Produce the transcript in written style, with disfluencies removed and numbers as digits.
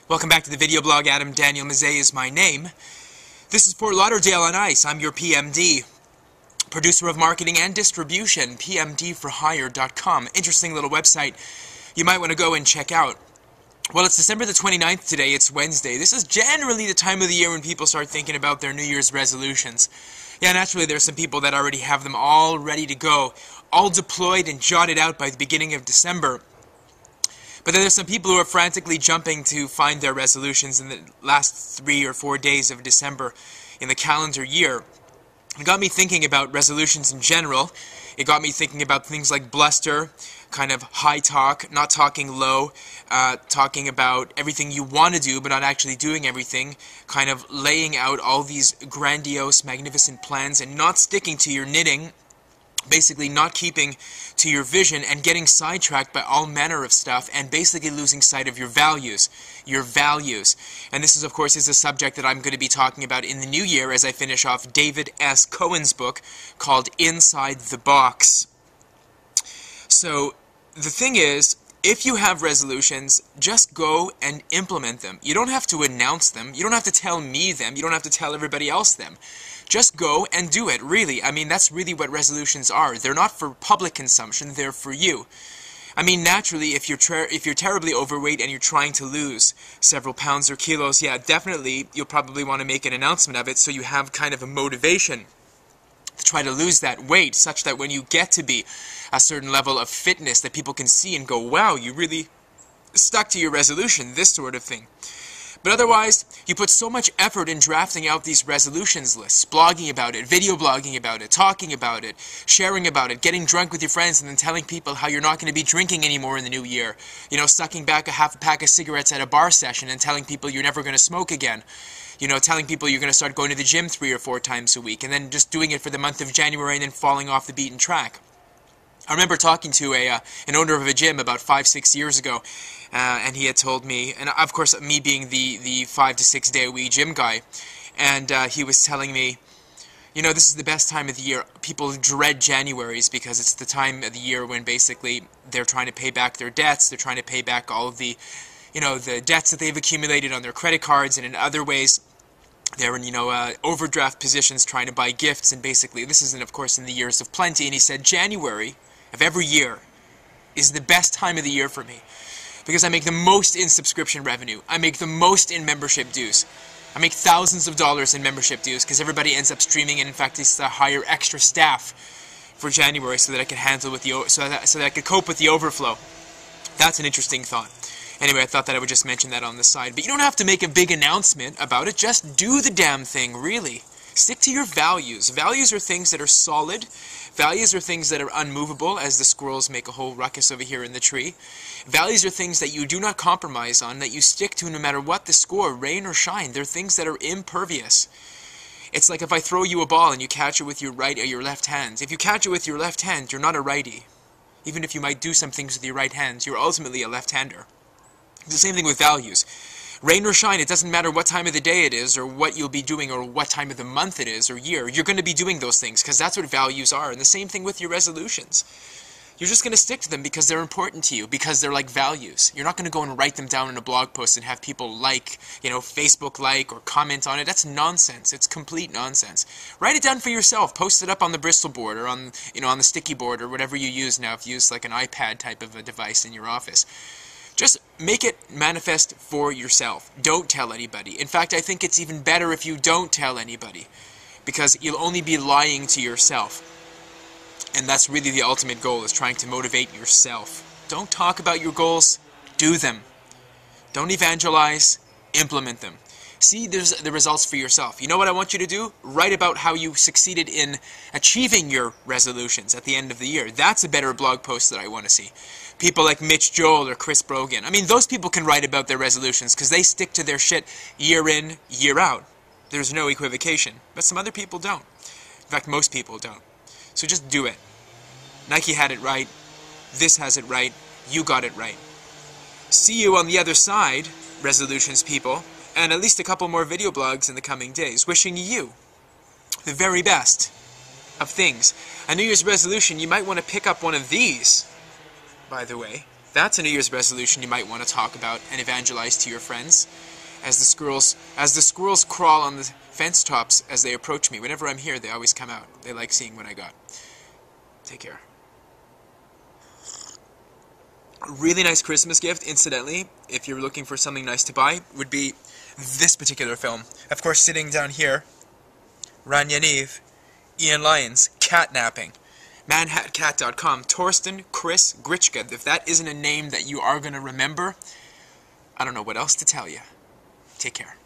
Welcome back to the video blog. Adam Daniel Mezei is my name. This is Fort Lauderdale on Ice. I'm your PMD, producer of marketing and distribution, pmdforhire.com. Interesting little website you might want to go and check out. Well, it's December the 29th today. It's Wednesday. This is generally the time of the year when people start thinking about their New Year's resolutions. Yeah, naturally, there's some people that already have them all ready to go, all deployed and jotted out by the beginning of December. But then there's some people who are frantically jumping to find their resolutions in the last 3 or 4 days of December in the calendar year. It got me thinking about resolutions in general. It got me thinking about things like bluster, kind of high talk, not talking low, talking about everything you want to do but not actually doing everything, kind of laying out all these grandiose, magnificent plans and not sticking to your knitting, basically not keeping to your vision and getting sidetracked by all manner of stuff and basically losing sight of your values. And this is, of course, is a subject that I'm going to be talking about in the new year as I finish off David S. Cohen's book called Inside the Box. So the thing is, if you have resolutions, just go and implement them. You don't have to announce them. You don't have to tell me them. You don't have to tell everybody else them. Just go and do it, really. I mean, that's really what resolutions are. They're not for public consumption, they're for you. I mean, naturally, if you're terribly overweight and you're trying to lose several pounds or kilos, yeah, definitely, you'll probably want to make an announcement of it so you have kind of a motivation to try to lose that weight, such that when you get to be a certain level of fitness that people can see and go, wow, you really stuck to your resolution, this sort of thing. But otherwise, you put so much effort in drafting out these resolutions lists, blogging about it, video blogging about it, talking about it, sharing about it, getting drunk with your friends and then telling people how you're not going to be drinking anymore in the new year. You know, sucking back a half a pack of cigarettes at a bar session and telling people you're never going to smoke again. You know, telling people you're going to start going to the gym 3 or 4 times a week and then just doing it for the month of January and then falling off the beaten track. I remember talking to an owner of a gym about 5-6 years ago, and he had told me, and of course me being the 5 to 6 day a week gym guy, and he was telling me, you know, this is the best time of the year. People dread Januaries because it's the time of the year when basically they're trying to pay back their debts, they're trying to pay back all of the, you know, the debts that they've accumulated on their credit cards and in other ways. They're in, you know, overdraft positions trying to buy gifts, and basically this isn't, of course, in the years of plenty, and he said January of every year is the best time of the year for me because I make the most in subscription revenue. I make the most in membership dues. I make thousands of dollars in membership dues because everybody ends up streaming, and in fact, I used to hire extra staff for January so that I could handle with the so that I could cope with the overflow. That's an interesting thought. Anyway, I thought that I would just mention that on the side. But you don't have to make a big announcement about it. Just do the damn thing, really. Stick to your values. Values are things that are solid. Values are things that are unmovable, as the squirrels make a whole ruckus over here in the tree. Values are things that you do not compromise on, that you stick to no matter what the score, rain or shine. They're things that are impervious. It's like if I throw you a ball and you catch it with your right or your left hand. If you catch it with your left hand, you're not a righty. Even if you might do some things with your right hand, you're ultimately a left-hander. It's the same thing with values. Rain or shine, it doesn't matter what time of the day it is, or what you'll be doing, or what time of the month it is, or year. You're going to be doing those things, because that's what values are. And the same thing with your resolutions. You're just going to stick to them because they're important to you, because they're like values. You're not going to go and write them down in a blog post and have people like, you know, Facebook like, or comment on it. That's nonsense. It's complete nonsense. Write it down for yourself. Post it up on the Bristol board, or on, you know, on the sticky board, or whatever you use now, if you use like an iPad type of a device in your office. Just make it manifest for yourself. Don't tell anybody. In fact, I think it's even better if you don't tell anybody, because you'll only be lying to yourself. And that's really the ultimate goal, is trying to motivate yourself. Don't talk about your goals, do them. Don't evangelize, implement them. See the results for yourself. You know what I want you to do? Write about how you succeeded in achieving your resolutions at the end of the year. That's a better blog post that I want to see. People like Mitch Joel or Chris Brogan. I mean, those people can write about their resolutions because they stick to their shit year in, year out. There's no equivocation. But some other people don't. In fact, most people don't. So just do it. Nike had it right. This has it right. You got it right. See you on the other side, resolutions people, and at least a couple more video blogs in the coming days. Wishing you the very best of things. A New Year's resolution, you might want to pick up one of these, by the way. That's a New Year's resolution you might want to talk about and evangelize to your friends. As the squirrels crawl on the fence tops as they approach me. Whenever I'm here, they always come out. They like seeing what I got. Take care. A really nice Christmas gift, incidentally, if you're looking for something nice to buy, would be this particular film. Of course, sitting down here, Ran Yaniv, Ian Lyons, Catnapping, ManhattanCat.com, Torsten Chris Gritschka. If that isn't a name that you are going to remember, I don't know what else to tell you. Take care.